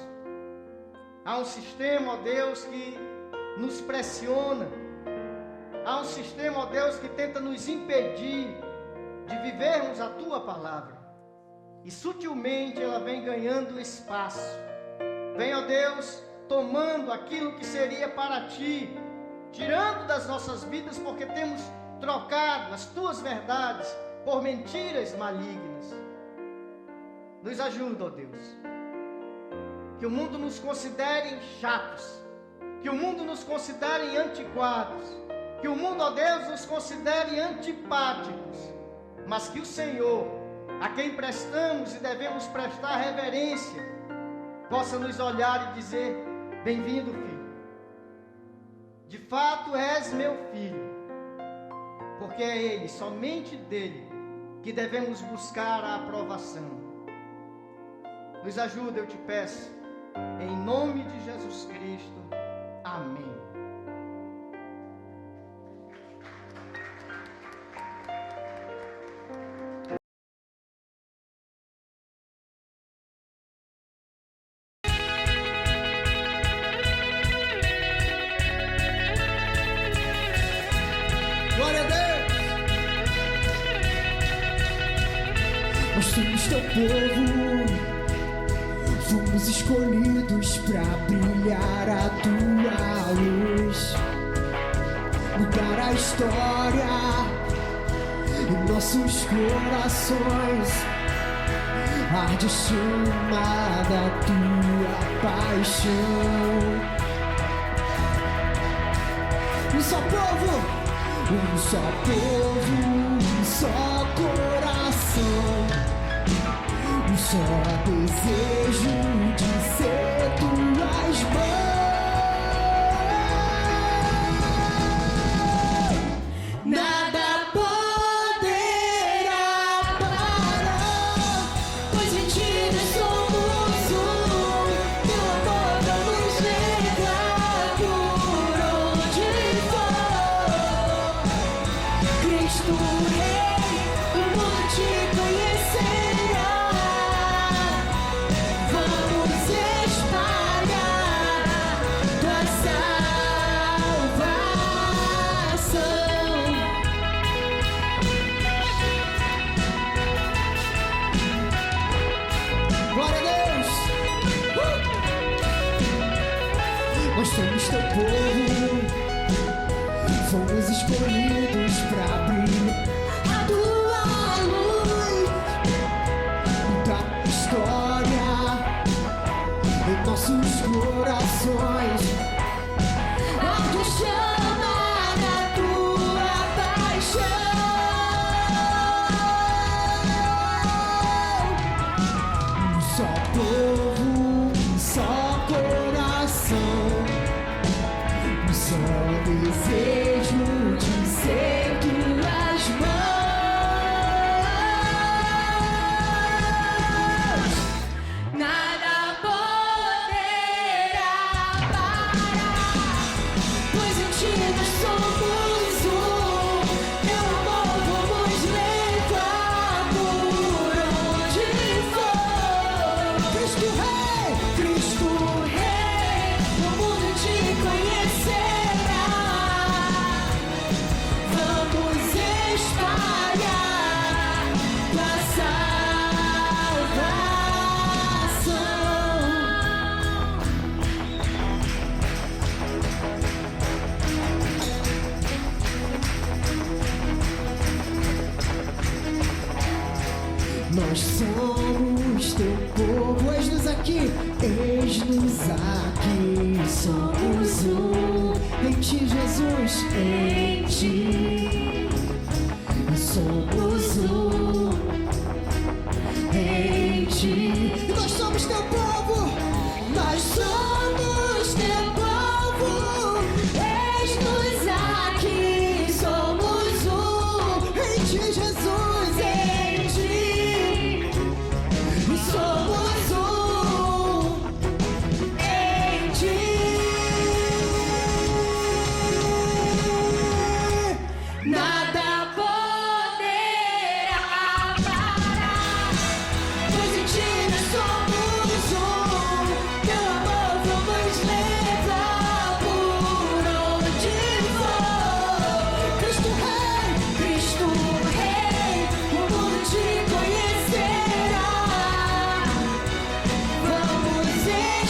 Há um sistema, ó Deus, que nos pressiona. Há um sistema, ó Deus, que tenta nos impedir de vivermos a Tua Palavra. E sutilmente ela vem ganhando espaço. Vem, ó Deus, tomando aquilo que seria para Ti, tirando das nossas vidas, porque temos trocado as Tuas verdades por mentiras malignas. Nos ajuda, ó Deus. Que o mundo nos considere chatos, que o mundo nos considere antiquados, que o mundo, ó Deus, nos considere antipáticos, mas que o Senhor, a quem prestamos e devemos prestar reverência, possa nos olhar e dizer: bem-vindo, filho. De fato és meu filho, porque é Ele, somente dele, que devemos buscar a aprovação. Nos ajuda, eu te peço, em nome de Jesus Cristo. Amém. Glória a Deus. Nós somos teu povo, fomos escolhidos para brilhar a tua luz, mudar a história em nossos corações, arde a chama da tua paixão. Um só povo, um só povo, um só coração, um só desejo de ser tuas mãos. Nada poderá parar, pois em ti nós somos um. Teu amor não nos leva por onde for. Cristo Rei, o mundo te conhecerá. Vamos espalhar tua salvação. Glória a Deus! Nós somos teu povo, fomos escolhidos pra brilhar a tua luz, da história em nossos corações, arde a chama da tua paixão. Um só povo, um só coração, um só desejo de ser tua Nós somos teu povo. Eis-nos aqui, eis-nos aqui. Somos um em ti, Jesus, em ti. Somos um em ti. E nós somos teu povo. Nós somos teu povo. Eis-nos aqui. Somos um em ti, Jesus, em ti. E somos um em ti. Nada poderá parar, pois em ti nós somos um. Teu amor vamos levar por onde for. Cristo Rei, o mundo te conhecerá. Vamos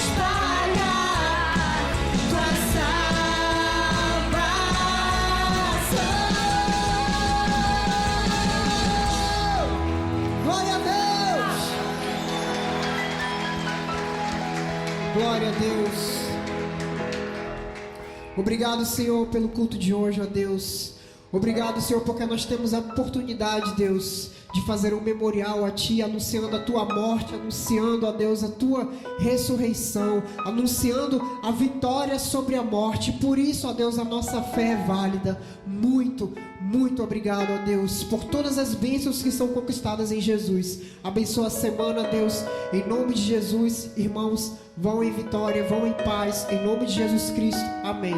espalhar tua salvação. Glória a Deus! Glória a Deus! Obrigado, Senhor, pelo culto de hoje, ó Deus. Obrigado, Senhor, porque nós temos a oportunidade, Deus, de fazer um memorial a Ti, anunciando a Tua morte, anunciando, ó Deus, a Tua ressurreição, anunciando a vitória sobre a morte. Por isso, ó Deus, a nossa fé é válida. Muito, muito obrigado, ó Deus, por todas as bênçãos que são conquistadas em Jesus. Abençoa a semana, Deus, em nome de Jesus. Irmãos, vão em vitória, vão em paz, em nome de Jesus Cristo. Amém.